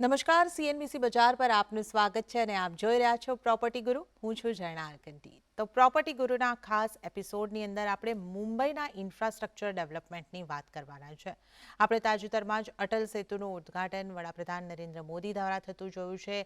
નમસ્કાર સીએનબીસી બજાર પર આપનું સ્વાગત છે અને આપ જોઈ રહ્યા છો પ્રોપર્ટી ગુરુ હું છું જયણા આરકંટી તો પ્રોપર્ટી ગુરુના ખાસ એપિસોડની અંદર આપણે મુંબઈના ઇન્ફ્રાસ્ટ્રક્ચર ડેવલપમેન્ટની વાત કરવાના છે આપણે તાજેતરમાં જ અટલ સેતુનું ઉદ્ઘાટન વડાપ્રધાન નરેન્દ્ર મોદી દ્વારા થતું જોયું છે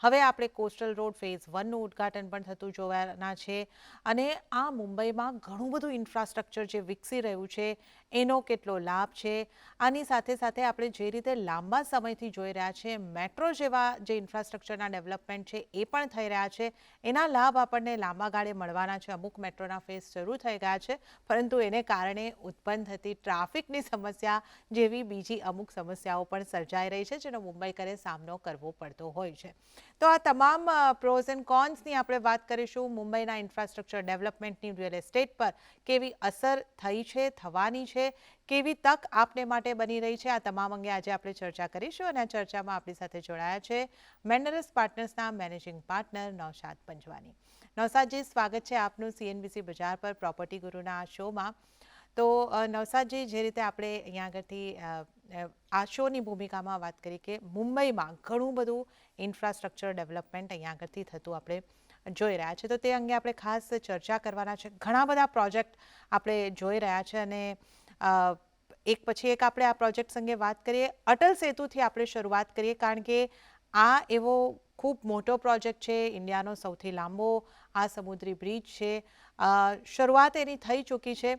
હવે આપણે કોસ્ટલ રોડ ફેઝ 1નું ઉદ્ઘાટન પણ થતું જોવાના છે અને આ મુંબઈમાં ઘણું બધું ઇન્ફ્રાસ્ટ્રક્ચર જે વિકસી રહ્યું છે એનો કેટલો લાભ છે આની સાથે સાથે આપણે જે રીતે લાંબા સમયથી જોઈ રહ્યા છે મેટ્રો જેવા જે ઇન્ફ્રાસ્ટ્રક્ચરના ડેવલપમેન્ટ છે એ પણ થઈ રહ્યા છે એના લાભ આપણને લાંબા ગાળે મળવાના છે અમુક મેટ્રોના ફેઝ શરૂ થઈ ગયા છે પરંતુ એને કારણે ઉત્પન્ન થતી ટ્રાફિકની સમસ્યા જેવી બીજી અમુક સમસ્યાઓ પણ સર્જાઈ રહી છે જેનો મુંબઈકરે સામનો કરવો પડતો હોય છે તો આ તમામ પ્રોઝ એન્ડ કોન્સની આપણે વાત કરીશું મુંબઈના ઇન્ફ્રાસ્ટ્રક્ચર ડેવલપમેન્ટની રિયલ એસ્ટેટ પર કેવી અસર થઈ છે થવાની છે કેવી તક આપને માટે બની રહી છે આ તમામ અંગે આજે આપણે ચર્ચા કરીશું અને આ ચર્ચામાં આપણી સાથે જોડાયા છે મેન્ડરસ પાર્ટનર્સના મેનેજિંગ પાર્ટનર નૌશાદ પંજવાની નૌશાદજી સ્વાગત છે આપનું સીએનબીસી બજાર પર પ્રોપર્ટી ગુરુના આ શોમાં તો નૌશાદજી જે રીતે આપણે અહીંયા આગળથી આ શોની ભૂમિકામાં વાત કરી કે મુંબઈમાં ઘણું બધું ઇન્ફ્રાસ્ટ્રક્ચર ડેવલપમેન્ટ અહીંયા આગળથી થતું આપણે જોઈ રહ્યા છે તો તે અંગે આપણે ખાસ ચર્ચા કરવાના છે ઘણા બધા પ્રોજેક્ટ આપણે જોઈ રહ્યા છે અને એક પછી એક આપણે આ પ્રોજેક્ટ અંગે વાત કરીએ અટલ સેતુથી આપણે શરૂઆત કરીએ કારણ કે આ એવો ખૂબ મોટો પ્રોજેક્ટ છે ઇન્ડિયાનો સૌથી લાંબો આ સમુદ્રી બ્રિજ છે શરૂઆત એની થઈ ચૂકી છે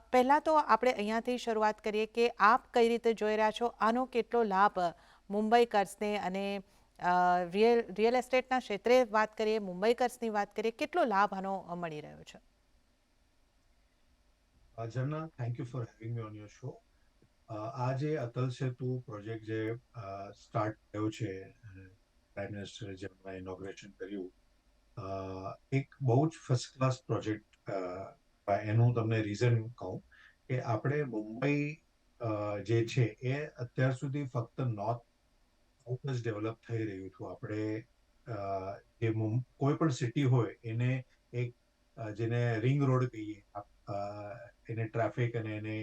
પહેલાં તો આપણે અહીંયાથી શરૂઆત કરીએ કે આપ કઈ રીતે જોઈ રહ્યા છો આનો કેટલો લાભ મુંબઈકર્સને અને રિયલ એસ્ટેટના ક્ષેત્રે વાત કરીએ મુંબઈકર્સની વાત કરીએ કેટલો લાભ આનો મળી રહ્યો છે Janna, thank you for having me on your show. આ જે અટલ સેતુ પ્રોજેક્ટ જે સ્ટાર્ટ થયો છે પ્રાઇમ મિનિસ્ટરે જેમણે ઇનોગ્રેશન કર્યું એક બહુ જ ફર્સ્ટ ક્લાસ પ્રોજેક્ટ એનું તમને રીઝન કહું કે આપણે મુંબઈ જે છે એ અત્યાર સુધી ફક્ત નોર્થ સાઉથ જ ડેવલપ થઈ રહ્યું હતું આપણે જે કોઈ પણ સિટી હોય એને એક જેને રિંગ રોડ કહીએ એને ટ્રાફિક અને એને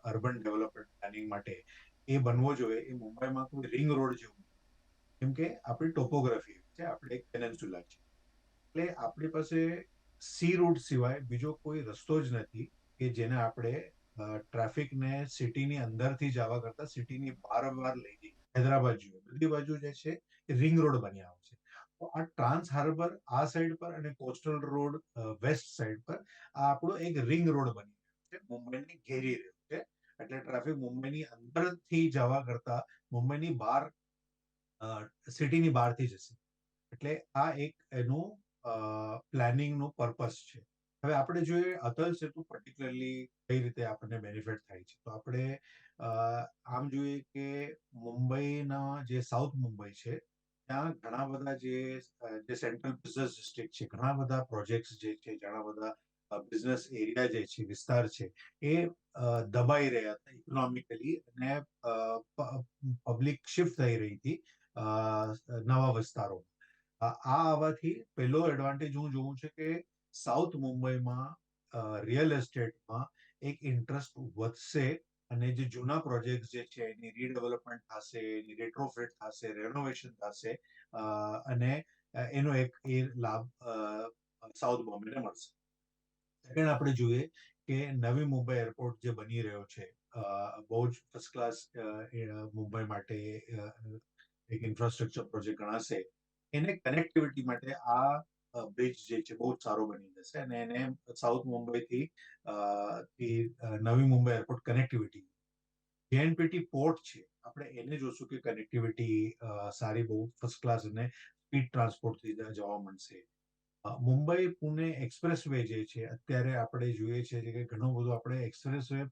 અર્બન ડેવલપમેન્ટ પ્લાનિંગ માટે એ બનવો જોઈએ એ મુંબઈમાં કોઈ રિંગ રોડ જેવું કેમ કે આપણી ટોપોગ્રાફી છે આપણે એક પેનેન્સ્યુલા છે એટલે આપણી પાસે સી રૂટ સિવાય બીજો કોઈ રસ્તો જ નથી કે જેને આપણે ટ્રાફિકને સિટીની અંદરથી જવા કરતા સિટીની બહાર લઈ જઈએ હૈદરાબાદ જોઈએ બધી બાજુ જે છે એ રિંગ રોડ બન્યા હોય છે તો આ ટ્રાન્સ હાર્બર આ સાઈડ પર અને કોસ્ટલ રોડ વેસ્ટ સાઈડ પર આ આપણો એક રિંગ રોડ બની રહ્યો છે મુંબઈને ઘેરી રહ્યો છે એટલે ટ્રાફિક મુંબઈની અંદરથી જવા કરતા મુંબઈની બહાર સિટીની બહારથી જશે એટલે આ એક એનું પ્લાનિંગનું પર્પસ છે હવે આપણે જોઈએ અટલ સેતુ પર્ટિક્યુલરલી કઈ રીતે આપણને બેનિફિટ થાય છે તો આપણે આમ જોઈએ કે મુંબઈના જે સાઉથ મુંબઈ છે ત્યાં ઘણા બધા જે સેન્ટ્રલ બિઝનેસ ડિસ્ટ્રિક્ટ છે ઘણા બધા પ્રોજેક્ટ્સ જે છે ઘણા બધા બિઝનેસ એરિયા જે છે વિસ્તાર છે એ દબાઈ રહ્યા હતા ઇકોનોમિકલી અને પબ્લિક શિફ્ટ થઈ રહી હતી નવા વિસ્તારો આ આવવાથી પહેલો એડવાન્ટેજ હું જોઉં છે કે સાઉથ મુંબઈમાં રિયલ એસ્ટેટમાં એક ઇન્ટરેસ્ટ વધશે અને જે જૂના પ્રોજેક્ટ જે છે એની રીડેવલપમેન્ટ થશે એની રેટ્રોફિટ થશે રેનોવેશન થશે અને એનો એક એ લાભ સાઉથ બોમ્બેને મળશે સેકન્ડ આપણે જોઈએ કે નવી મુંબઈ એરપોર્ટ જે બની રહ્યો છે બહુ જ ફર્સ્ટ ક્લાસ મુંબઈ માટે એક ઇન્ફ્રાસ્ટ્રક્ચર પ્રોજેક્ટ ગણાશે એને કનેક્ટિવિટી માટે આ બ્રિજ જે છે બહુ જ સારો બની જશે અને એને સાઉથ મુંબઈથી નવી Mumbai airport connectivity JNPT port છે આપણે એને જોશું કે કનેક્ટિવિટી સારી બહુ ફર્સ્ટ ક્લાસ અને સ્પીડ ટ્રાન્સપોર્ટથી જવા મળશે મુંબઈ પુણે એક્સપ્રેસ વે જે છે અત્યારે આપણે જોઈએ છીએ કે ઘણું બધું આપણે એક્સપ્રેસ વે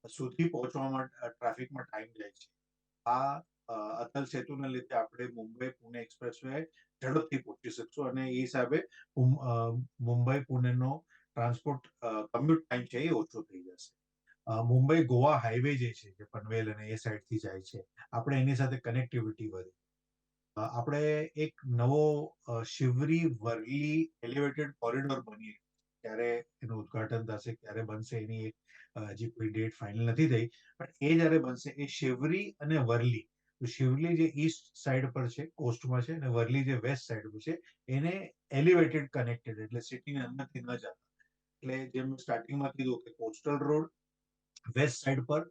સુધી પહોંચવામાં ટ્રાફિકમાં ટાઈમ જાય છે આ અટલ સેતુને લીધે આપણે મુંબઈ પુણે એક્સપ્રેસ વે ઝડપથી પહોંચી શકશું અને એ હિસાબે મુંબઈ પુણેનો ટ્રાન્સપોર્ટ કમ્યુટ ટાઈમ છે એ ઓછો થઈ જશે મુંબઈ ગોવા હાઈવે જે છે જે પનવેલ અને એ સાઈડ થી જાય છે આપણે એની સાથે કનેક્ટિવિટી વધે આપણે એક નવો શિવરી વર્લી એલિવેટેડ કોરિડોર બની ક્યારે એનું ઉદઘાટન થશે ક્યારે બનશે એની એક હજી કોઈ ડેટ ફાઇનલ નથી થઈ પણ એ જયારે બનશે એ શિવરી અને વર્લી તો શિવલી જે ઈસ્ટ સાઈડ પર છે, કોસ્ટમાં છે, અને વર્લી જે વેસ્ટ સાઈડ પર છે, એને એલિવેટેડ કનેક્ટેડ, એટલે સિટીની અંદરથી ન જતા. એટલે જેમ સ્ટાર્ટિંગમાં કીધું કે કોસ્ટલ રોડ વેસ્ટ સાઈડ પર,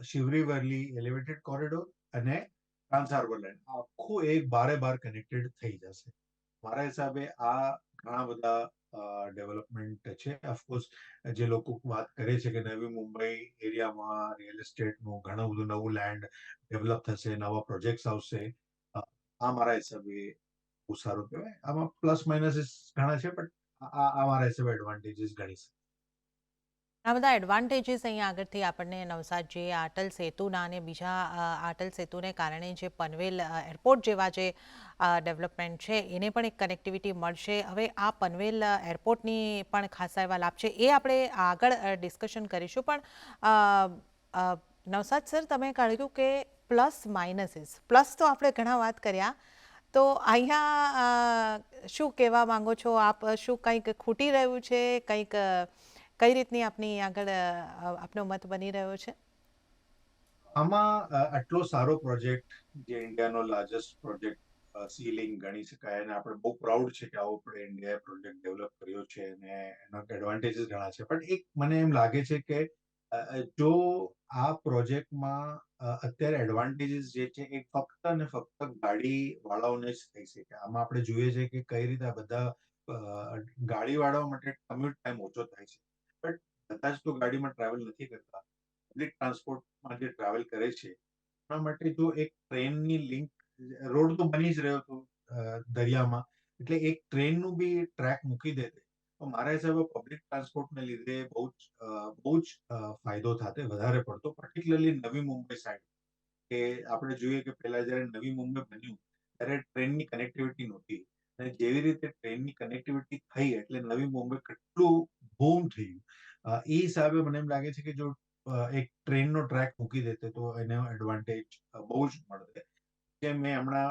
શિવરી વર્લી એલિવેટેડ કોરિડોર અને ટ્રાન્સ હાર્બર લાઇન આખું એક બારે બાર કનેક્ટેડ થઈ જશે. મારા હિસાબે આ ઘણા બધા ડેવલપમેન્ટ છે. ઓફકોર્સ જે લોકો વાત કરે છે કે નવી મુંબઈ એરિયામાં રિયલ એસ્ટેટનું ઘણું બધું નવું લેન્ડ ડેવલપ થશે, નવા પ્રોજેક્ટ્સ આવશે, આ મારા હિસાબે બહુ સારું કહેવાય. આમાં પ્લસ માઇનસીસ ઘણા છે, બટ આ મારા હિસાબે એડવાન્ટેજીસ ગણી છે. ઘણા બધા એડવાન્ટેજીસ અહીંયા આગળથી આપણને નવસારી જે અટલ સેતુના અને બીજા અટલ સેતુને કારણે જે પનવેલ એરપોર્ટ જેવા જે ડેવલપમેન્ટ છે એને પણ એક કનેક્ટિવિટી મળશે. હવે આ પનવેલ એરપોર્ટની પણ ખાસા એવા લાભ છે, એ આપણે આગળ ડિસ્કશન કરીશું. પણ અ, અ, નવસાદ સર, તમે કહ્યું કે પ્લસ માઇનસીસ, પ્લસ તો આપણે ઘણા વાત કર્યા, તો અહીંયા શું કહેવા માંગો છો આપ? શું કંઈક ખૂટી રહ્યું છે, કંઈક કઈ રીતની આપની આગળ આપનો મત બની રહ્યો છે? આમાં આટલો સારો પ્રોજેક્ટ, જે ઇન્ડિયાનો લાર્જેસ્ટ પ્રોજેક્ટ સી લિંક ગણી શકાય, અને આપણે બહુ પ્રાઉડ છે કે આવો આપણે ઇન્ડિયાએ પ્રોજેક્ટ ડેવલપ કર્યો છે, અને એના એડવાન્ટેજીસ ઘણા છે. પણ એક મને એમ લાગે છે કે જો આ પ્રોજેક્ટમાં અત્યારે એડવાન્ટેજીસ જે છે એ ફક્ત ને ફક્ત ગાડી વાળાઓને જ થઈ શકે. આમાં આપણે જોઈએ છે કે કઈ રીતે આ બધા ગાડી વાળાઓ માટે કમ્યુટ ટાઈમ ઓછો થાય છે, બટ બધા જ તો ગાડીમાં ટ્રાવેલ નથી કરતા. પબ્લિક ટ્રાન્સપોર્ટમાં જે ટ્રાવેલ કરે છે એના માટે જો એક ટ્રેનની લિંક, રોડ તો બની જ રહ્યો હતો દરિયામાં, એટલે એક ટ્રેનનું બી ટ્રેક મૂકી દે તો મારા હિસાબે પબ્લિક ટ્રાન્સપોર્ટને લીધે બહુ જ ફાયદો થાતે વધારે પડતો, પર્ટિક્યુલરલી નવી મુંબઈ સાઈડ. કે આપણે જોઈએ કે પહેલા જયારે નવી મુંબઈ બન્યું ત્યારે ટ્રેનની કનેક્ટિવિટી નહોતી, અને જેવી રીતે ટ્રેનની કનેક્ટિવિટી થઈ એટલે નવી મુંબઈ કેટલું બૂમ થયું. એ હિસાબે મને એમ લાગે છે કે જો એક ટ્રેનનો ટ્રેક મૂકી દેતે તો એનો એડવાન્ટેજ બહુ જ મળતે. જે મેં હમણાં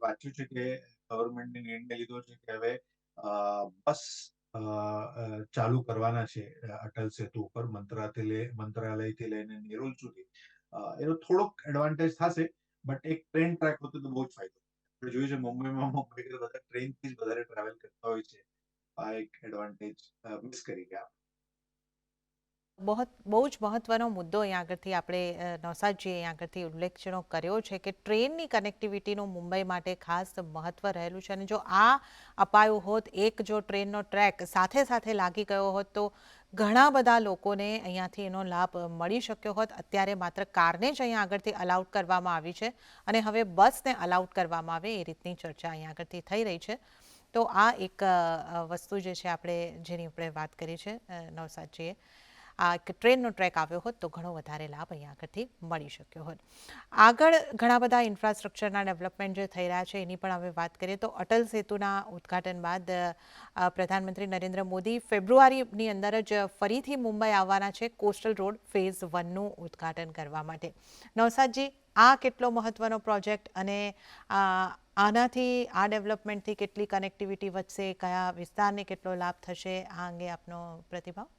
વાંચ્યું છે કે ગવર્મેન્ટે નિર્ણય લીધો છે કે હવે બસ ચાલુ કરવાના છે અટલ સેતુ ઉપર, મંત્રાલયથી લઈને નેરુલ સુધી. એનો થોડોક એડવાન્ટેજ થશે, બટ એક ટ્રેન ટ્રેક હોતો તો બહુ જ ફાયદો. આપણે જોયું છે મુંબઈમાં બધા ટ્રેનથી જ વધારે ટ્રાવેલ કરતા હોય છે. આ એક એડવાન્ટેજ મિસ કરી ગયા. બહુ જ મહત્વનો મુદ્દો અહીંયા આગળથી આપણે નવસાદજીએ અહીંયા આગળથી ઉલ્લેખનો કર્યો છે કે ટ્રેનની કનેક્ટિવિટીનું મુંબઈ માટે ખાસ મહત્વ રહેલું છે. અને જો આ અપાયું હોત, એક જો ટ્રેનનો ટ્રેક સાથે સાથે લાગી ગયો હોત, તો ઘણા બધા લોકોને અહીંયાથી એનો લાભ મળી શક્યો હોત. અત્યારે માત્ર કારને જ અહીંયા આગળથી અલાઉડ કરવામાં આવી છે, અને હવે બસને અલાઉડ કરવામાં આવે એ રીતની ચર્ચા અહીંયા આગળથી થઈ રહી છે. તો આ એક વસ્તુ જે છે આપણે જેની આપણે વાત કરી છે નવસાદજીએ, આ એક ટ્રેનનો ટ્રેક આવ્યો હોત તો ઘણો વધારે લાભ અહીંયા આગળથી મળી શક્યો હોત. આગળ ઘણા બધા ઇન્ફ્રાસ્ટ્રક્ચરના ડેવલપમેન્ટ જે થઈ રહ્યા છે એની પણ હવે વાત કરીએ તો અટલ સેતુના ઉદ્ઘાટન બાદ પ્રધાનમંત્રી નરેન્દ્ર મોદી ફેબ્રુઆરીની અંદર જ ફરીથી મુંબઈ આવવાના છે કોસ્ટલ રોડ ફેઝ 1નું ઉદ્ઘાટન કરવા માટે. નવસાદજી, આ કેટલો મહત્વનો પ્રોજેક્ટ, અને આનાથી આ ડેવલપમેન્ટથી કેટલી કનેક્ટિવિટી વધશે, કયા વિસ્તારને કેટલો લાભ થશે, આ અંગે આપનો પ્રતિભાવ?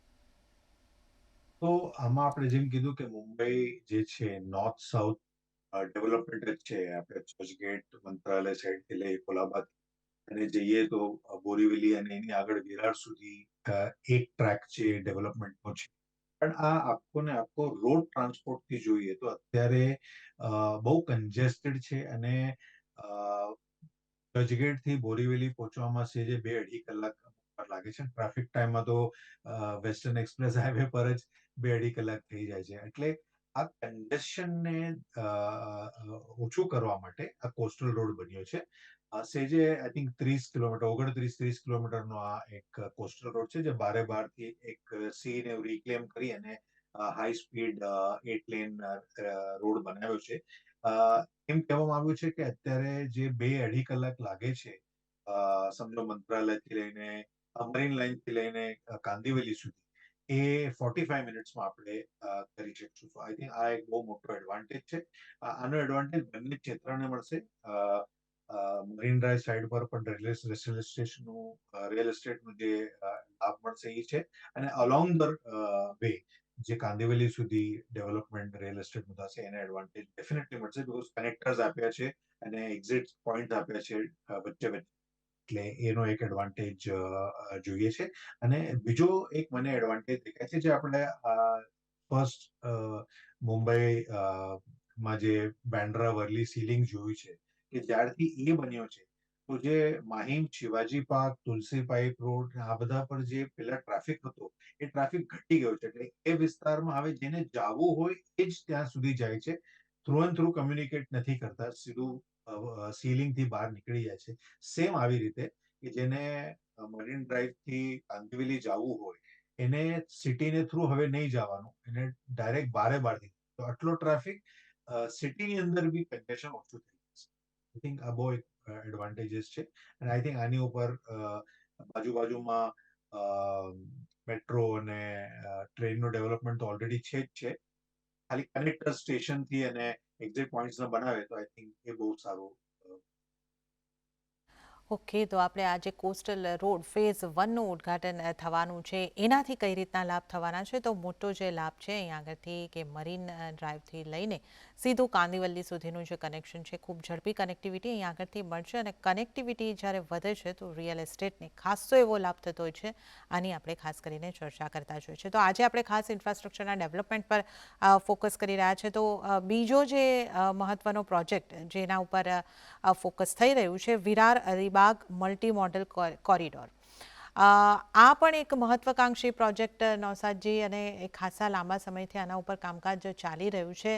તો આમાં આપણે જેમ કીધું કે મુંબઈ જે છે નોર્થ સાઉથ ડેવલપમેન્ટ જ છે. આપણે ચર્ચગેટ મંત્રાલય સાઈડથી લઈ કોલાબા અને જઈએ તો બોરીવલી અને એની આગળ વિરાર સુધી એક ટ્રેક છે ડેવલપમેન્ટનો છે. પણ આ આખો ને આખો રોડ ટ્રાન્સપોર્ટથી જોઈએ તો અત્યારે બહુ કન્જેસ્ટેડ છે, અને ચર્ચગેટથી બોરીવલી પહોંચવામાં સેજે 2-2.5 કલાક લાગે છે. ટ્રાફિક ટાઈમમાં તો વેસ્ટર્ન એક્સપ્રેસ હાઈવે પર જ 2-2.5 કલાક થઈ જાય છે. એટલે આ કન્જેશનને ઓછું કરવા માટે આ કોસ્ટલ રોડ બન્યો છે. સેજે આઈ થિંક 30 કિલોમીટર, 29-30 કિલોમીટરનો આ એક કોસ્ટલ રોડ છે, જે બારે બારથી એક સીને રિક્લેમ કરી અને હાઈ સ્પીડ 8 લેન રોડ બનાવ્યો છે. એમ કહેવામાં આવ્યું છે કે અત્યારે જે 2-2.5 કલાક લાગે છે, સમજો મંત્રાલયથી લઈને મરીન લાઈનથી લઈને કાંદિવલી સુધી, એ 45 મિનિટ્સમાં આપણે કરી શકશું. તો આઈ થિંક આ એક બહુ મોટો એડવાન્ટેજ છે. આનો એડવાન્ટેજ બંને ક્ષેત્રને મળશે. મરીન ડ્રાઈવ સાઈડ પર પણ રિયલ એસ્ટેટનું જે લાભ મળશે એ છે, અને અલોંગ ધ વે જે કાંદિવલી સુધી ડેવલપમેન્ટ રિયલ એસ્ટેટનું થશે એને એડવાન્ટેજ ડેફિનેટલી મળશે, બીકોઝ કનેક્ટર્સ આપ્યા છે અને એક્ઝિટ પોઈન્ટ આપ્યા છે વચ્ચે વચ્ચે. એટલે એનો એક એડવાન્ટેજ જોઈએ છે. અને બીજો એક મને એડવાન્ટેજ દેખાય છે, જે આપણે ફર્સ્ટ મુંબઈ માં જે બેન્ડ્રા વર્લી સીલિંગ જોયું છે, કે જ્યારથી એ બન્યો છે, તો જે માહિમ, શિવાજી પાર્ક, તુલસી પાઇપ રોડ, આ બધા પર જે પેલા ટ્રાફિક હતો, એ ટ્રાફિક ઘટી ગયો છે. એટલે એ વિસ્તારમાં હવે જેને જવું હોય એ જ ત્યાં સુધી જાય છે. થ્રુ એન્ડ થ્રુ કમ્યુનિકેટ નથી કરતા, સીધું સીલિંગ થી બહાર નીકળી જાય છે. સેમ આવી રીતે કે જેને મરીન ડ્રાઈવ થી કાંદિવલી જવું હોય, એને સિટીને થ્રુ હવે નહીં જવાનું, એને ડાયરેક્ટ બારથી, તો આટલો ટ્રાફિક સિટીની અંદર બી કન્જેશન ઓછું થઈ જશે. આઈ થિંક આ બહુ એક એડવાન્ટેજીસ છે. અને આઈ થિંક આની ઉપર બાજુબાજુમાં મેટ્રો અને ટ્રેનનું ડેવલપમેન્ટ તો ઓલરેડી છે જ છે. ખાલી કનેક્ટર સ્ટેશનથી અને એક્ઝિટ પોઈન્ટ્સ બનાવે તો આઈ થિંક એ બહુ સારું. ઓકે, તો આપણે આજે કોસ્ટલ રોડ ફેઝ 1નું ઉદ્ઘાટન થવાનું છે, એનાથી કઈ રીતના લાભ થવાના છે? તો મોટો જે લાભ છે અહીં આગળથી કે મરીન ડ્રાઈવથી લઈને સીધું કાંદિવલી સુધીનું જે કનેક્શન છે, ખૂબ ઝડપી કનેક્ટિવિટી અહીં આગળથી મળશે. અને કનેક્ટિવિટી જ્યારે વધે છે તો રિયલ એસ્ટેટને ખાસો એવો લાભ થતો હોય છે. આની આપણે ખાસ કરીને ચર્ચા કરતા જોઈએ છે. તો આજે આપણે ખાસ ઇન્ફ્રાસ્ટ્રક્ચરના ડેવલપમેન્ટ પર ફોકસ કરી રહ્યા છે. તો બીજો જે મહત્વનો પ્રોજેક્ટ જેના ઉપર ફોકસ થઈ રહ્યું છે, Virar Alibag multi modal corridor. આ પણ એક મહત્વકાંક્ષી પ્રોજેક્ટ નૌસાદજી, અને ખાસા લાંબા સમયથી આના ઉપર કામકાજ ચાલી રહ્યું છે.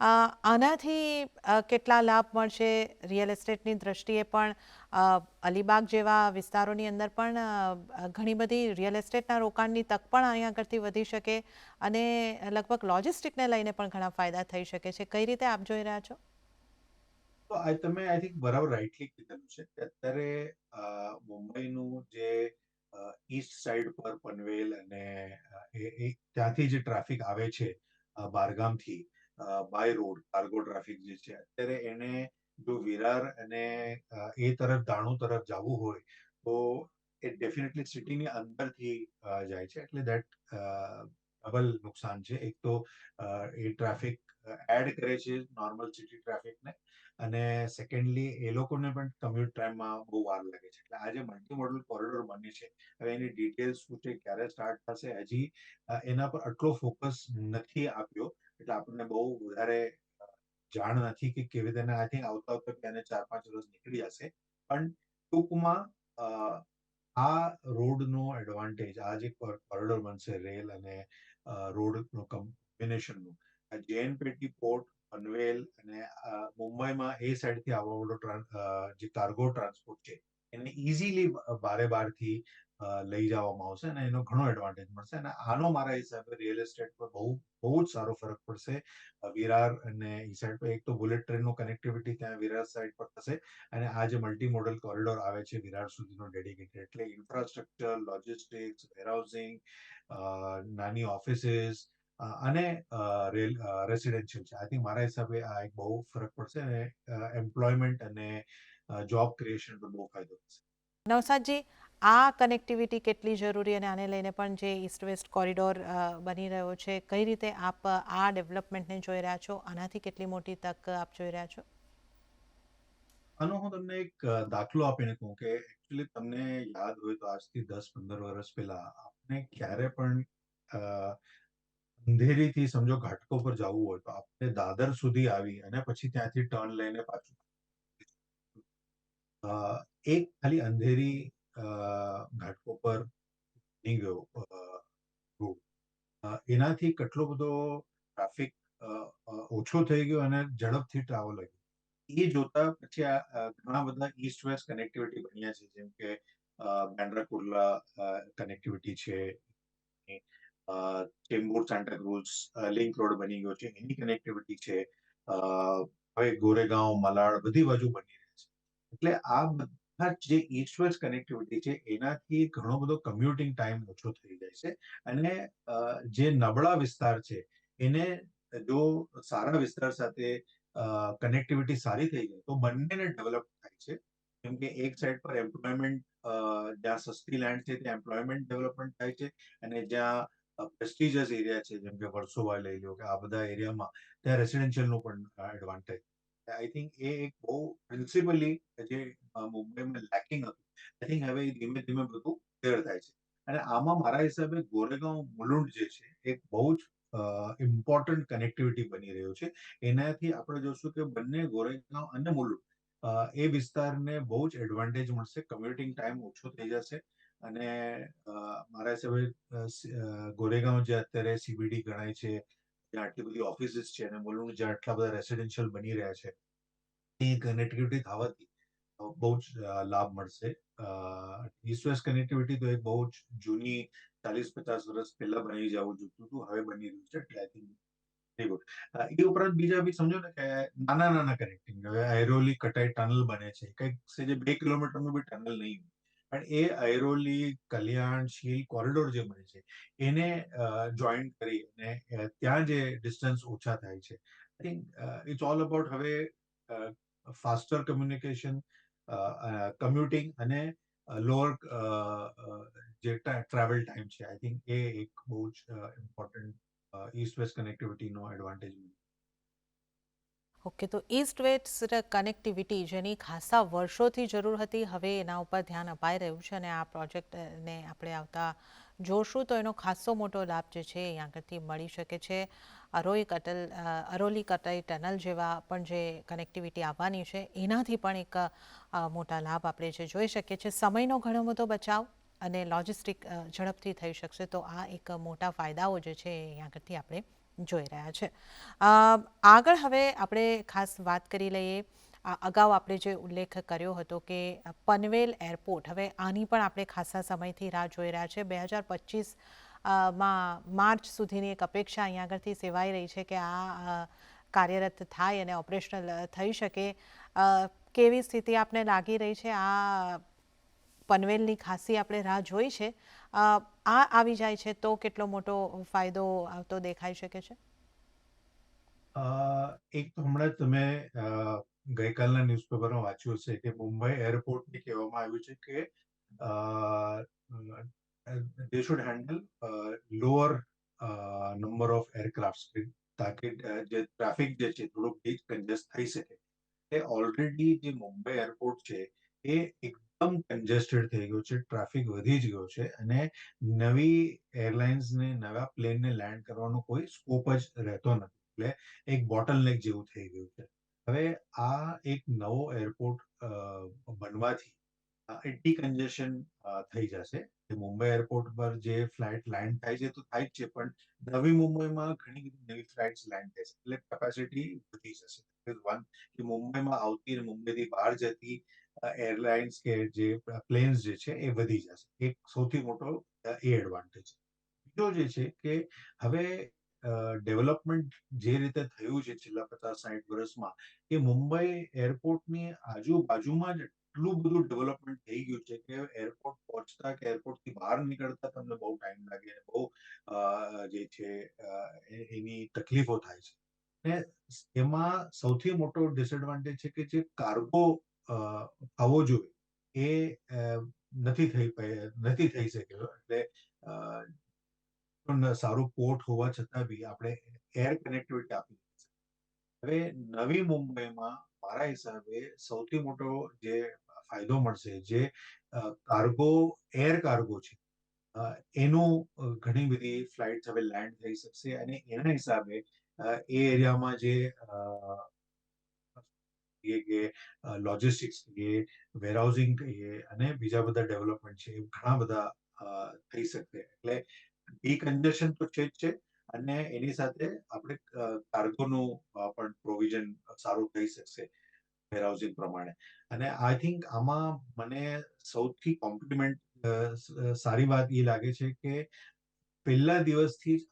આનાથી કેટલા લાભ મળશે રિયલ એસ્ટેટની દ્રષ્ટિએ પણ? અલીબાગ જેવા વિસ્તારોની અંદર પણ ઘણી બધી રિયલ એસ્ટેટના રોકાણની તક પણ અહીંયા આગળથી વધી શકે, અને લગભગ લોજિસ્ટિકને લઈને પણ ઘણા ફાયદા થઈ શકે છે. કઈ રીતે આપ જોઈ રહ્યા છો? તો તમે આઈ થિંક બરાબર રાઈટલી કીધેલું છે કે અત્યારે મુંબઈનું જે ઈસ્ટ સાઈડ પર પનવેલ અને ત્યાંથી જે ટ્રાફિક આવે છે બારગામથી બાય રોડ કાર્ગો ટ્રાફિક જે છે, અત્યારે એને જો વિરાર અને એ તરફ દાણુ તરફ જવું હોય તો એ ડેફિનેટલી સિટીની અંદરથી જાય છે. એટલે દેટ ડબલ નુકસાન છે. એક તો એ ટ્રાફિક એડ કરે છે નોર્મલ સિટી ટ્રાફિકને, અને સેકન્ડલી એ લોકોને પણ કમ્યુટ ટાઈમમાં બહુ વાર લાગે છે. એટલે આજે મલ્ટી મોડલ કોરિડોર બની છે. હવે એની ડિટેલ્સ શું છે, ક્યારે સ્ટાર્ટ થશે, હજી એના પર આટલો ફોકસ નથી આપ્યો. એટલે આપણને બહુ વધારે જાણ નથી કે કેવી રીતે. આઈ થિંક આવતા આવતા એને 4-5 વર્ષ નીકળી જશે. પણ ટૂંકમાં આ રોડનો એડવાન્ટેજ, આ જે કોરિડોર બનશે રેલ અને રોડનું કોમ્બિનેશનનું, આ જેએનપીટી પોર્ટ, પનવેલ અને મુંબઈમાં એ સાઈડથી આવવાનો જે કાર્ગો ટ્રાન્સપોર્ટ છે, એને ઇઝીલી બારથી લઈ જવામાં આવશે અને એનો ઘણો એડવાન્ટેજ મળશે. અને આનો મારા હિસાબે રિયલ એસ્ટેટ પર બહુ જ સારો ફરક પડશે. વિરાર અને ઈ સાઈડ પર એક તો બુલેટ ટ્રેનનું કનેક્ટિવિટી ત્યાં વિરાર સાઈડ પર થશે, અને આ જે મલ્ટી મોડલ કોરિડોર આવે છે વિરાર સુધીનો ડેડિકેટેડ, એટલે ઇન્ફ્રાસ્ટ્રક્ચર, લોજિસ્ટિક્સ, વેરહાઉસિંગ, નાની ઓફિસીસ અને રેસિડેન્શિયલ છે. આઈ થિંક મારા હિસાબે આ એક બહુ ફરક પડશે અને એમ્પ્લોયમેન્ટ અને જોબ ક્રિએશન પર બહુ ફાયદો થશે. નવસાદજી, આ કનેક્ટિવિટી કેટલી જરૂરી, અને આને લઈને પણ જે ઈસ્ટ વેસ્ટ કોરિડોર બની રહ્યો છે, કઈ રીતે આપ આ ડેવલપમેન્ટને જોઈ રહ્યા છો? આનાથી કેટલી મોટી તક આપ જોઈ રહ્યા છો? આનો હું તમને એક દાખલો આપીને કહું કે એકચ્યુઅલી તમને યાદ હોય તો આજથી 10-15 વર્ષ પહેલા આપણે ક્યારે પણ અંધેરીથી સમજો ઘાટકો પર જવું હોય તો આપણે દાદર સુધી આવી અને પછી ત્યાંથી ટર્ન લઈને પાછું એક ખાલી અંધેરી ઘાટકો પર બની ગયો રોડ. એનાથી કેટલો બધો ટ્રાફિક ઓછો થઈ ગયો અને ઝડપથી ટ્રાવેલ હોય. એ જોતા પછી ઘણા બધા ઈસ્ટ વેસ્ટ કનેક્ટિવિટી બન્યા છે, જેમ કે બેન્ડ્રા કુર્લા કનેક્ટિવિટી છે, ચેમ્બુર સાન્ટાક્રુઝ લિંક રોડ બની ગયો છે, એની કનેક્ટિવિટી છે. હવે ગોરેગાંવ, મલાડ બધી બાજુ બની રહી છે. એટલે આ બધા જે ઈસ્ટ વેસ્ટ કનેક્ટિવિટી છે, એનાથી ઘણો બધો કમ્યુટિંગ ટાઈમ ઓછો થઈ જાય છે. અને જે નબળા વિસ્તાર છે એને જો સારા વિસ્તાર સાથે કનેક્ટિવિટી સારી થઈ જાય તો બંનેને ડેવલપ થાય છે. કેમ કે એક સાઈડ પર એમ્પ્લોયમેન્ટ, જ્યાં સસ્તી લેન્ડ છે ત્યાં એમ્પ્લોયમેન્ટ ડેવલપમેન્ટ થાય છે, અને જ્યાં પ્રેસ્ટિજિયસ એરિયા છે, જેમ કે વર્સોવા લઈ લો કે આ બધા એરિયામાં ત્યાં રેસિડેન્શિયલનું પણ એડવાન્ટેજ. આઈ થિંક એ એક બહુ પ્રિન્સિપલી જે મુંબઈમાં લેકિંગ હતું, આઈ થિંક હવે એ ધીમે ધીમે બધું ક્લિયર થાય છે. અને આમાં મારા હિસાબે ગોરેગાંવ મુલુંડ જે છે એક બહુ જ ઇમ્પોર્ટન્ટ કનેક્ટિવિટી બની રહ્યું છે. એનાથી આપણે જોશું કે બંને ગોરેગાંવ અને મુલુંડ એ વિસ્તારને બહુ જ એડવાન્ટેજ મળશે, કમ્યુટિંગ ટાઈમ ઓછો થઈ જશે. અને મારા હિસાબે ગોરેગાંવ જે અત્યારે CBD ગણાય છે, જ્યાં આટલી બધી ઓફિસીસ છે, અને મુલુંડ જ્યાં આટલા બધા રેસિડેન્શિયલ બની રહ્યા છે, એ કનેક્ટિવિટી થવાથી બહુ જ લાભ મળશે. ઈસ્ટ વેસ્ટ કનેક્ટિવિટી તો એક બહુ જ જૂની 40-50 વર્ષ પહેલા બની જવું જોઈતું હતું, હવે બની રહ્યું છે. એટલે આઈ થિંક વેરી ગુડ. એ ઉપરાંત બીજા બી સમજો ને કે નાના નાના કનેક્ટિંગ, હવે આયરોલી કટાઈ ટનલ બને છે, કંઈક છે જે 2 કિલોમીટરનું બી ટનલ નહીં હોય, પણ એ આયરોલી કલ્યાણ શીલ કોરિડોર જે બને છે એને જોઈન કરી અને ત્યાં જે ડિસ્ટન્સ ઓછા થાય છે. I think it's all about હવે ફાસ્ટર કમ્યુનિકેશન, કમ્યુટિંગ અને લોઅર જે ટ્રાવેલ ટાઈમ છે. આઈ થિંક એ એક બહુ જ ઇમ્પોર્ટન્ટ ઈસ્ટ વેસ્ટ કનેક્ટિવિટીનો એડવાન્ટેજ. ઓકે, તો ઈસ્ટ વેસ્ટ કનેક્ટિવિટી જેની ખાસા વર્ષોથી જરૂર હતી, હવે એના ઉપર ધ્યાન અપાઈ રહ્યું છે અને આ પ્રોજેક્ટને આપણે આવતા જોશું તો એનો ખાસો મોટો લાભ જે છે એ આગળથી મળી શકે છે. અરોલી કટાઈ ટનલ જેવા પણ જે કનેક્ટિવિટી આવવાની છે એનાથી પણ એક મોટા લાભ આપણે જે જોઈ શકીએ છીએ. સમયનો ઘણો બધો બચાવ અને લોજિસ્ટિક ઝડપથી થઈ શકશે, તો આ એક મોટા ફાયદાઓ જે છે એ આગળથી આપણે જોઈ રહ્યા છે. આગળ હવે આપણે ખાસ વાત કરી લઈએ. અગાઉ આપણે જે ઉલ્લેખ કર્યો હતો કે પનવેલ એરપોર્ટ, હવે આની પણ આપણે ખાસા સમયથી રાહ જોઈ રહ્યા છે. 2025 માં માર્ચ સુધીની એક અપેક્ષા અહીંયા આગળથી સેવાઈ રહી છે કે આ કાર્યરત થાય અને ઓપરેશનલ થઈ શકે. કેવી સ્થિતિ આપને લાગી રહી છે? આ પનવેલની ખાસી આપણે રાહ જોઈ છે, આ આવી જાય છે તો કેટલો મોટો ફાયદો આવતો દેખાઈ શકે છે? એક તો હમણાં જ તમે ગઈકાલના ન્યૂઝપેપરમાં વાંચ્યું હશે કે મુંબઈ એરપોર્ટને કહેવામાં આવ્યું છે કે they should handle lower number of aircraft, તાકી જે ટ્રાફિક જે છે થોડુંક ડિકન્જેસ્ટ થઈ શકે. એ ઓલરેડી જે મુંબઈ એરપોર્ટ છે એ એકદમ કન્જેસ્ટેડ થઈ ગયું છે, ટ્રાફિક વધી જ ગયો છે, અને નવી એરલાઇન્સને નવા પ્લેનને લેન્ડ કરવાનો કોઈ સ્કોપ જ રહેતો નથી. એટલે એક બોટલનેક જેવું થઈ ગયું છે. હવે આ એક નવો એરપોર્ટ બનવાથી ડિકન્જેશન થઈ જશે. મુંબઈ એરપોર્ટ પર જે ફ્લાઇટ લેન્ડ થાય છે તો થાય જ છે, પણ નવી મુંબઈમાં ઘણી બધી નવી ફ્લાઇટ્સ લેન્ડ થાય છે, એટલે કેપેસિટી વધી જશે. વન કે મુંબઈમાં આવતી અને મુંબઈથી બહાર જતી એરલાઇન્સ કે જે પ્લેન્સ જે છે એ વધી જશે. એક સૌથી મોટો એ એડવાન્ટેજ. બીજો જે છે કે હવે ડેવલપમેન્ટ જે રીતે થયું છે છેલ્લા 50-60 વર્ષમાં, કે મુંબઈ એરપોર્ટની આજુબાજુમાં જ એટલું બધું ડેવલપમેન્ટ થઈ ગયું છે કે એરપોર્ટ પહોંચતા કે એરપોર્ટથી બહાર નીકળતા તમને બહુ ટાઈમ લાગે, બહુ જે છે એની તકલીફો થાય છે. ને એમાં સૌથી મોટો ડિસએડવાન્ટેજ છે કે જે કાર્ગો આવવો જોઈએ એ નથી થઈ શક્યો. એટલે પણ સારું પોર્ટ હોવા છતાં બી આપણે એર કનેક્ટિવિટી આપી છે. હવે નવી મુંબઈમાં મારા હિસાબે સૌથી મોટો જે ફાયદો મળશે, જે કાર્ગો એર કાર્ગો છે એનું ઘણી બધી ફ્લાઇટ હવે લેન્ડ થઈ શકશે, અને એના હિસાબે એ એરિયામાં જે કે લોજિસ્ટિક્સ કહીએ, વેરહાઉસિંગ કહીએ, અને બીજા બધા ડેવલપમેન્ટ છે એ ઘણા બધા થઈ શકશે. એટલે ડીકન્જેશન તો છે જ છે, અને એની સાથે આપણે કાર્ગોનું પણ પ્રોવિઝન સારું થઈ શકશે વેરહાઉસિંગ પ્રમાણે. અને આઈ થિંક આમાં મને સૌથી સારી વાત એ લાગે છે કે પહેલા દિવસથી જ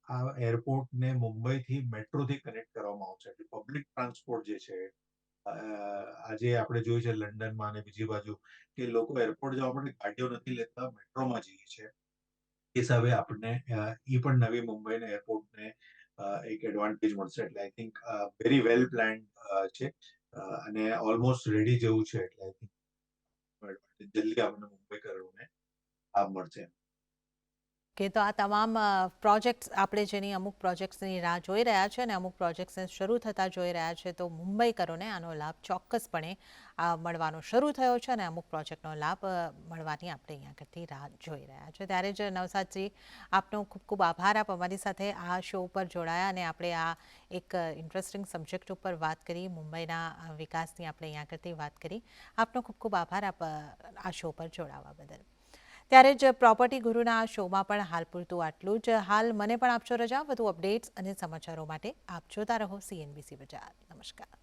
આ એરપોર્ટને મુંબઈથી મેટ્રોથી કનેક્ટ કરવામાં આવશે. એટલે પબ્લિક ટ્રાન્સપોર્ટ જે છે, આજે આપણે જોયું છે લંડનમાં અને બીજી બાજુ કે લોકો એરપોર્ટ જવા માટે ગાડીઓ નથી લેતા, મેટ્રોમાં જઈએ છે. એ હિસાબે આપણને એ પણ નવી મુંબઈના એરપોર્ટને એક એડવાન્ટેજ મળશે. એટલે I think very well planned છે, અને ઓલમોસ્ટ રેડી જેવું છે. એટલે આઈ થિંક જલ્દી આપણને મુંબઈ કરોને લાભ મળશે. કે તો આ તમામ પ્રોજેક્ટ્સ આપણે જેની અમુક પ્રોજેક્ટ્સની રાહ જોઈ રહ્યા છે અને અમુક પ્રોજેક્ટ્સને શરૂ થતા જોઈ રહ્યા છે તો મુંબઈકરોને આનો લાભ ચોક્કસપણે મળવાનો શરૂ થયો છે અને અમુક પ્રોજેક્ટનો લાભ મળવાની આપણે અહીંયા આગળથી રાહ જોઈ રહ્યા છે. ત્યારે જ નવસાદજી, આપનો ખૂબ ખૂબ આભાર. આપ અમારી સાથે આ શો ઉપર જોડાયા અને આપણે આ એક ઇન્ટરેસ્ટિંગ સબ્જેક્ટ ઉપર વાત કરી, મુંબઈના વિકાસની આપણે અહીંયા આગળથી વાત કરી. આપનો ખૂબ ખૂબ આભાર આપ આ શો પર જોડાવા બદલ. ત્યારે જ પ્રોપર્ટી ગુરુના આ શોમાં પણ હાલ પૂરતું આટલું જ. હાલ મને પણ આપશો રજા. વધુ અપડેટ્સ અને સમાચારો માટે આપ જોતા રહો CNBC બજાર. નમસ્કાર.